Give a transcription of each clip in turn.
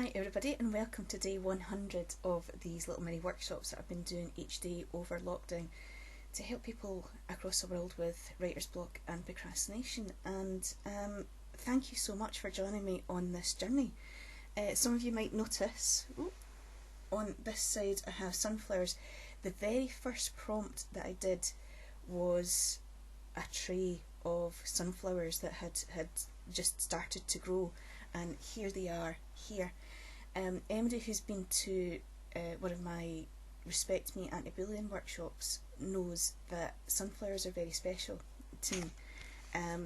Hi everybody, and welcome to day 100 of these little mini workshops that I've been doing each day over lockdown to help people across the world with writer's block and procrastination. And thank you so much for joining me on this journey. Some of you might notice, on this side I have sunflowers. The very first prompt that I did was a tray of sunflowers that had just started to grow, and here they are here. Anybody who's been to one of my Respect Me Anti-Bullying workshops knows that sunflowers are very special to me.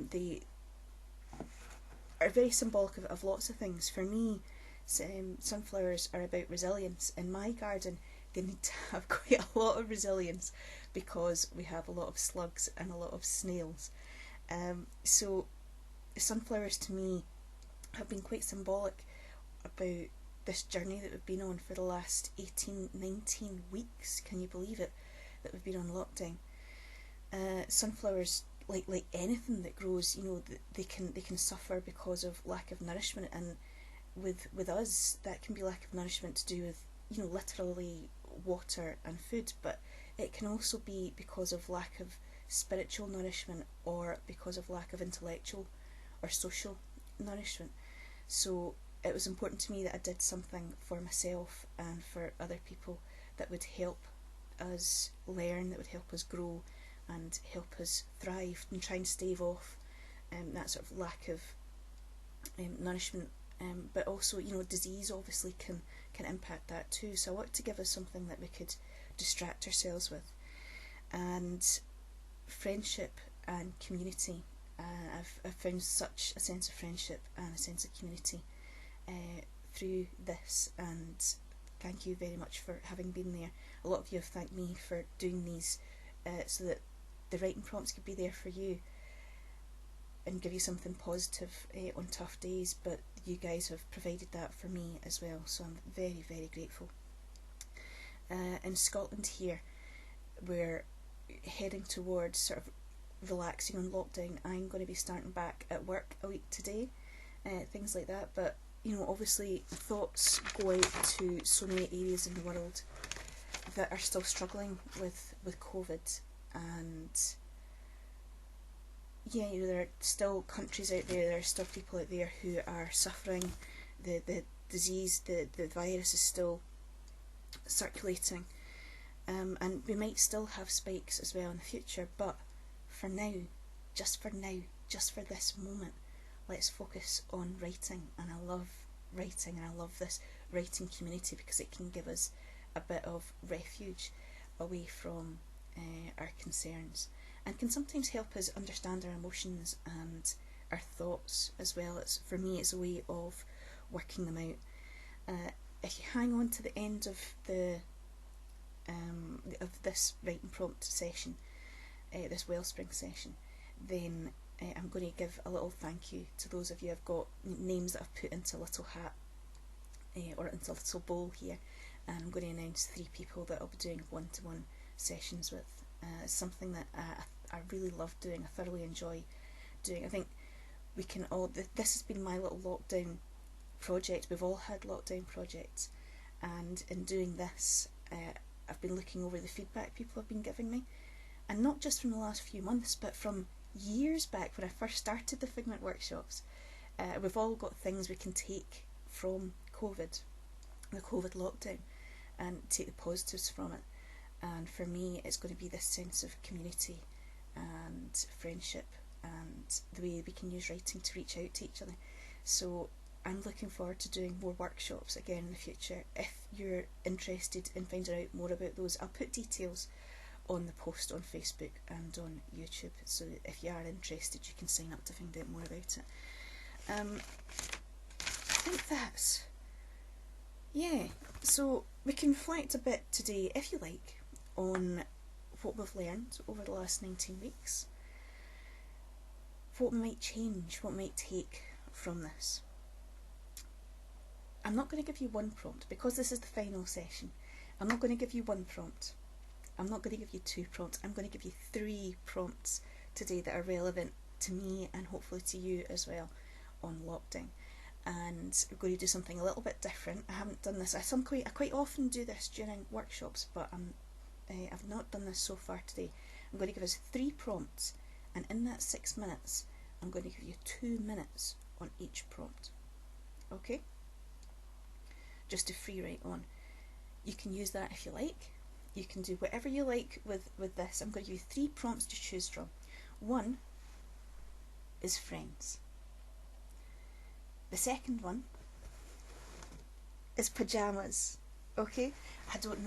They are very symbolic of lots of things. For me, sunflowers are about resilience. In my garden, they need to have quite a lot of resilience because we have a lot of slugs and a lot of snails. So sunflowers to me have been quite symbolic about this journey that we've been on for the last 19 weeks. Can you believe it, that we've been on lockdown? Sunflowers, like anything that grows, they can suffer because of lack of nourishment, and with us that can be lack of nourishment to do with literally water and food, but it can also be because of lack of spiritual nourishment or because of lack of intellectual or social nourishment. So it was important to me that I did something for myself and for other people that would help us learn, that would help us grow and help us thrive and try and stave off that sort of lack of nourishment. But also, disease obviously can impact that too. So I wanted to give us something that we could distract ourselves with. And friendship and community. I've found such a sense of friendship and a sense of community through this, and thank you very much for having been there. A lot of you have thanked me for doing these so that the writing prompts could be there for you and give you something positive on tough days, but you guys have provided that for me as well, so I'm very, very grateful. In Scotland here, we're heading towards sort of relaxing on lockdown. I'm going to be starting back at work a week today, things like that, but obviously thoughts go out to so many areas in the world that are still struggling with COVID, and there are still countries out there are still people out there who are suffering. The disease, the virus is still circulating, and we might still have spikes as well in the future, but for now, just for this moment, let's focus on writing. And I love writing, and I love this writing community because it can give us a bit of refuge away from our concerns, and can sometimes help us understand our emotions and our thoughts as well. For me, it's a way of working them out. If you hang on to the end of this writing prompt session, this Wellspring session, then I'm going to give a little thank you to those of you I've got names that I've put into a little hat or into a little bowl here, and I'm going to announce 3 people that I'll be doing one-to-one sessions with. It's something that I really love doing, I thoroughly enjoy doing. I think we can all, this has been my little lockdown project. We've all had lockdown projects, and in doing this I've been looking over the feedback people have been giving me, and not just from the last few months, but from years back when I first started the Figment workshops. We've all got things we can take from COVID, the COVID lockdown, and take the positives from it. And for me, it's going to be this sense of community and friendship, and the way we can use writing to reach out to each other. So I'm looking forward to doing more workshops again in the future. If you're interested in finding out more about those, I'll put details on the post on Facebook and on YouTube, so if you are interested you can sign up to find out more about it. I think that's, so we can reflect a bit today, if you like, on what we've learned over the last 19 weeks, what might change, what might take from this. I'm not going to give you one prompt because this is the final session. I'm not going to give you one prompt. I'm not going to give you 2 prompts. I'm going to give you 3 prompts today that are relevant to me and hopefully to you as well on lockdown. and we're going to do something a little bit different. I haven't done this. I quite often do this during workshops, but I've not done this so far today. I'm going to give us 3 prompts, and in that 6 minutes, I'm going to give you 2 minutes on each prompt. Okay? Just to free write on. You can use that if you like. You can do whatever you like with this. I'm going to give you 3 prompts to choose from. One is friends. The second one is pyjamas. Okay? I don't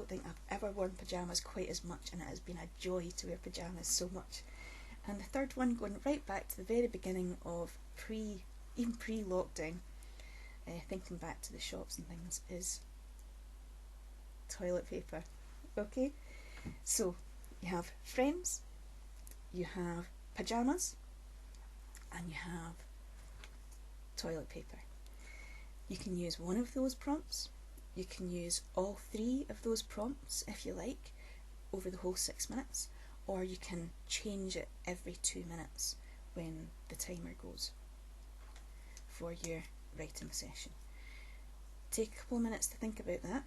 think I've ever worn pyjamas quite as much, and it has been a joy to wear pyjamas so much. And the third one, going right back to the very beginning of even pre-lockdown, thinking back to the shops and things, is toilet paper. Okay? So, you have friends, you have pyjamas, and you have toilet paper. You can use one of those prompts, you can use all 3 of those prompts if you like over the whole 6 minutes, or you can change it every 2 minutes when the timer goes for your writing session. Take a couple of minutes to think about that.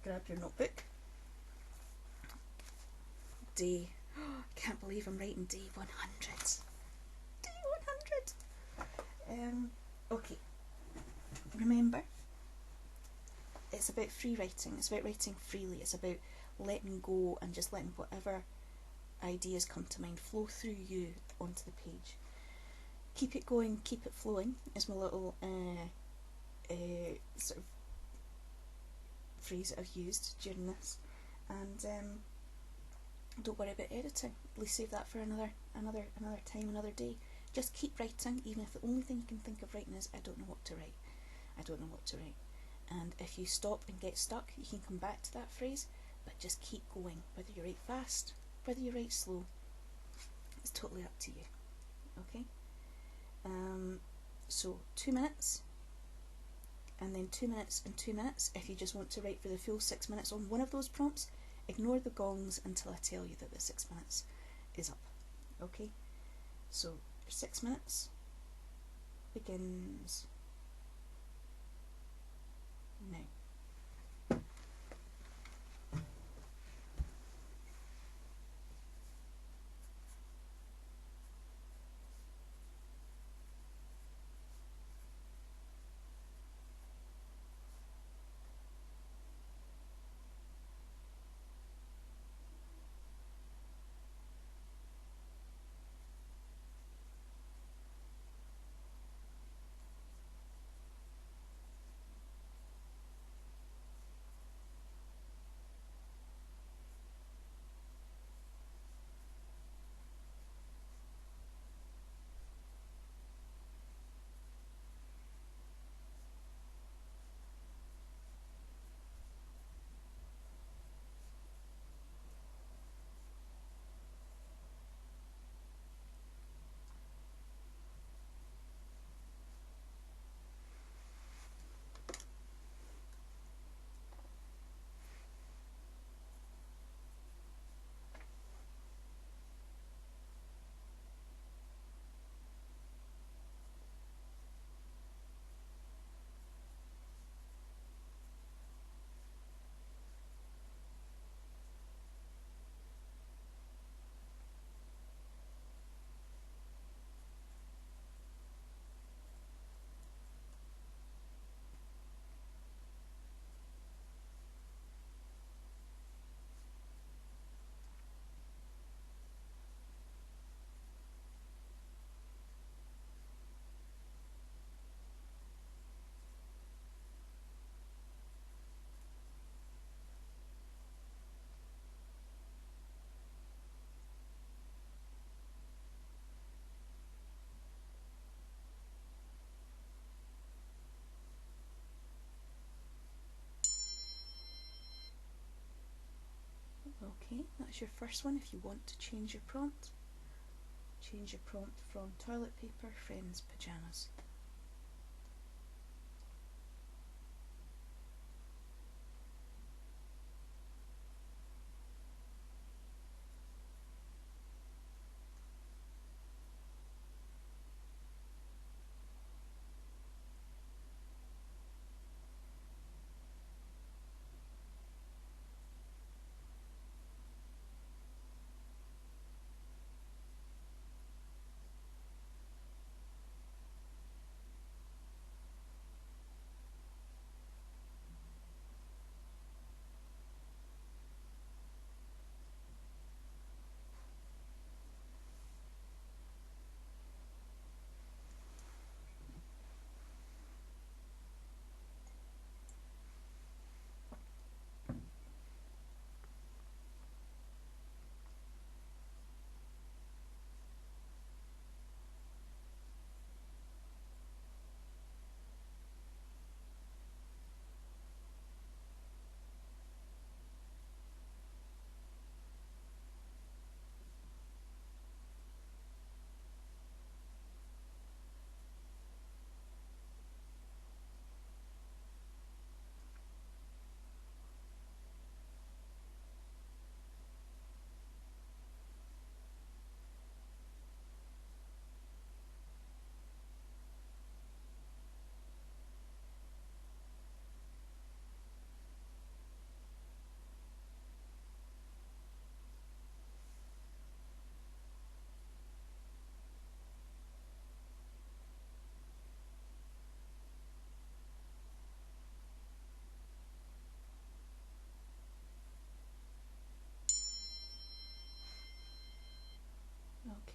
Grab your notebook. Can't believe I'm writing day 100. Day 100! Okay. Remember, it's about free writing. It's about writing freely. It's about letting go and just letting whatever ideas come to mind flow through you onto the page. Keep it going, keep it flowing is my little sort of phrase that I've used during this. And don't worry about editing. At least save that for another time, another day. Just keep writing, even if the only thing you can think of writing is, I don't know what to write. I don't know what to write. And if you stop and get stuck, you can come back to that phrase, but just keep going. Whether you write fast, whether you write slow, it's totally up to you. Okay? So 2 minutes, and then 2 minutes and 2 minutes. If you just want to write for the full 6 minutes on one of those prompts, ignore the gongs until I tell you that the 6 minutes is up. Okay? So your 6 minutes begins now. Okay, that's your first one. If you want to change your prompt from toilet paper, friends, pyjamas.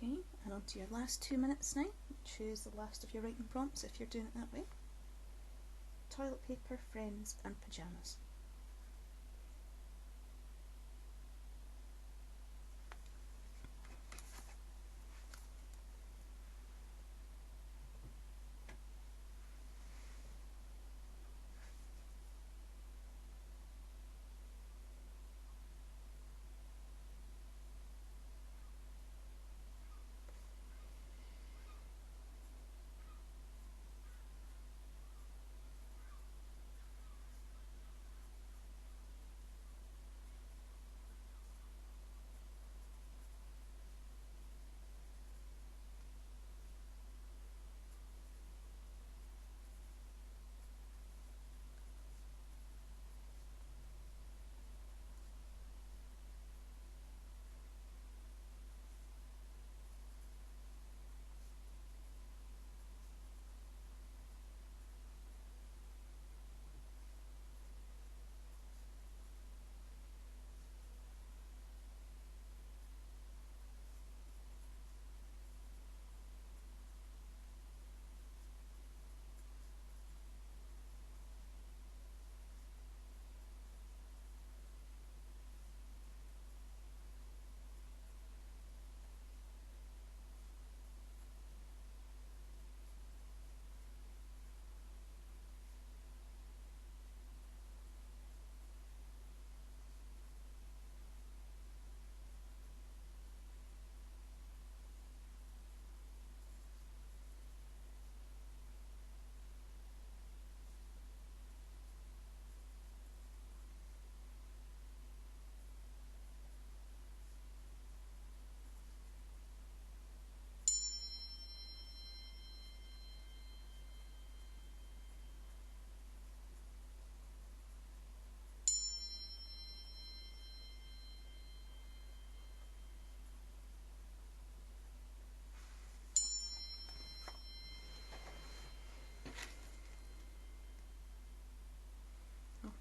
Okay, and on to your last 2 minutes now. Choose the last of your writing prompts if you're doing it that way. Toilet paper, friends and pyjamas.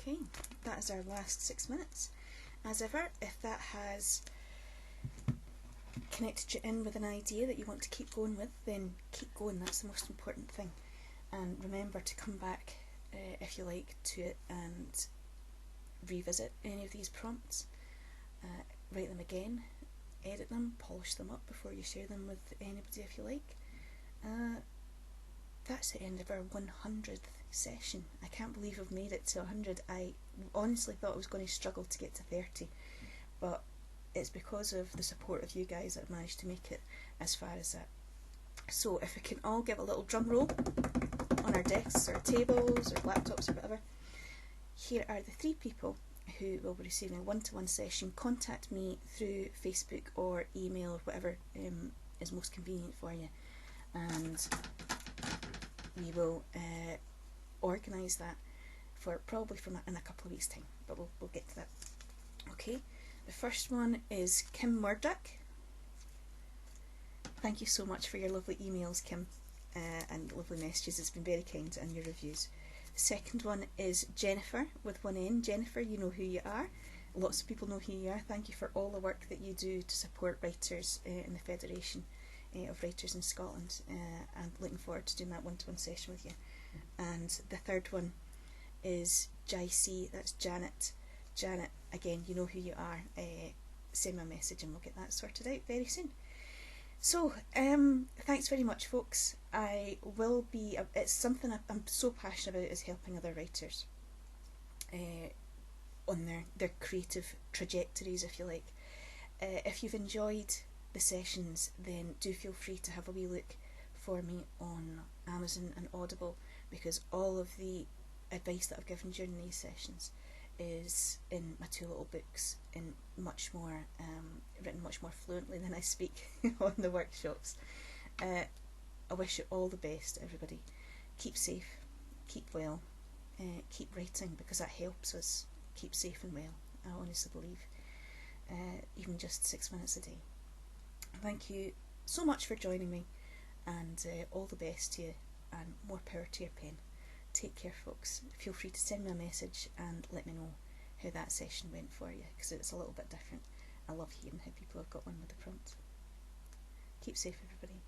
Okay, that is our last 6 minutes. As ever, if that has connected you in with an idea that you want to keep going with, then keep going, that's the most important thing. And remember to come back, if you like, to it and revisit any of these prompts, write them again, edit them, polish them up before you share them with anybody if you like. That's the end of our 100th session. I can't believe I've made it to 100. I honestly thought I was going to struggle to get to 30, but it's because of the support of you guys that I've managed to make it as far as that. So if we can all give a little drum roll on our desks or tables or laptops or whatever. Here are the 3 people who will be receiving a one-to-one session. Contact me through Facebook or email or whatever is most convenient for you, and we will organise that for probably in a couple of weeks' time, but we'll get to that. Okay, the first one is Kim Murdoch. Thank you so much for your lovely emails, Kim, and lovely messages. It's been very kind, and your reviews. The second one is Jennifer with one N. Jennifer, you know who you are. Lots of people know who you are. Thank you for all the work that you do to support writers in the Federation of Writers in Scotland, and looking forward to doing that one-to-one session with you. And the third one is JC, that's Janet. Janet, again, you know who you are. Send me a message and we'll get that sorted out very soon. So, thanks very much, folks. It's something I'm so passionate about, is helping other writers on their creative trajectories, if you like. If you've enjoyed the sessions, then do feel free to have a wee look for me on Amazon and Audible, because all of the advice that I've given during these sessions is in my 2 little books, in much more written much more fluently than I speak on the workshops. I wish you all the best, everybody. Keep safe, keep well, keep writing, because that helps us keep safe and well, I honestly believe, even just 6 minutes a day. Thank you so much for joining me, and all the best to you, and more power to your pen. Take care, folks. Feel free to send me a message and let me know how that session went for you, because it's a little bit different. I love hearing how people have got on with the prompt. Keep Keep safe, everybody.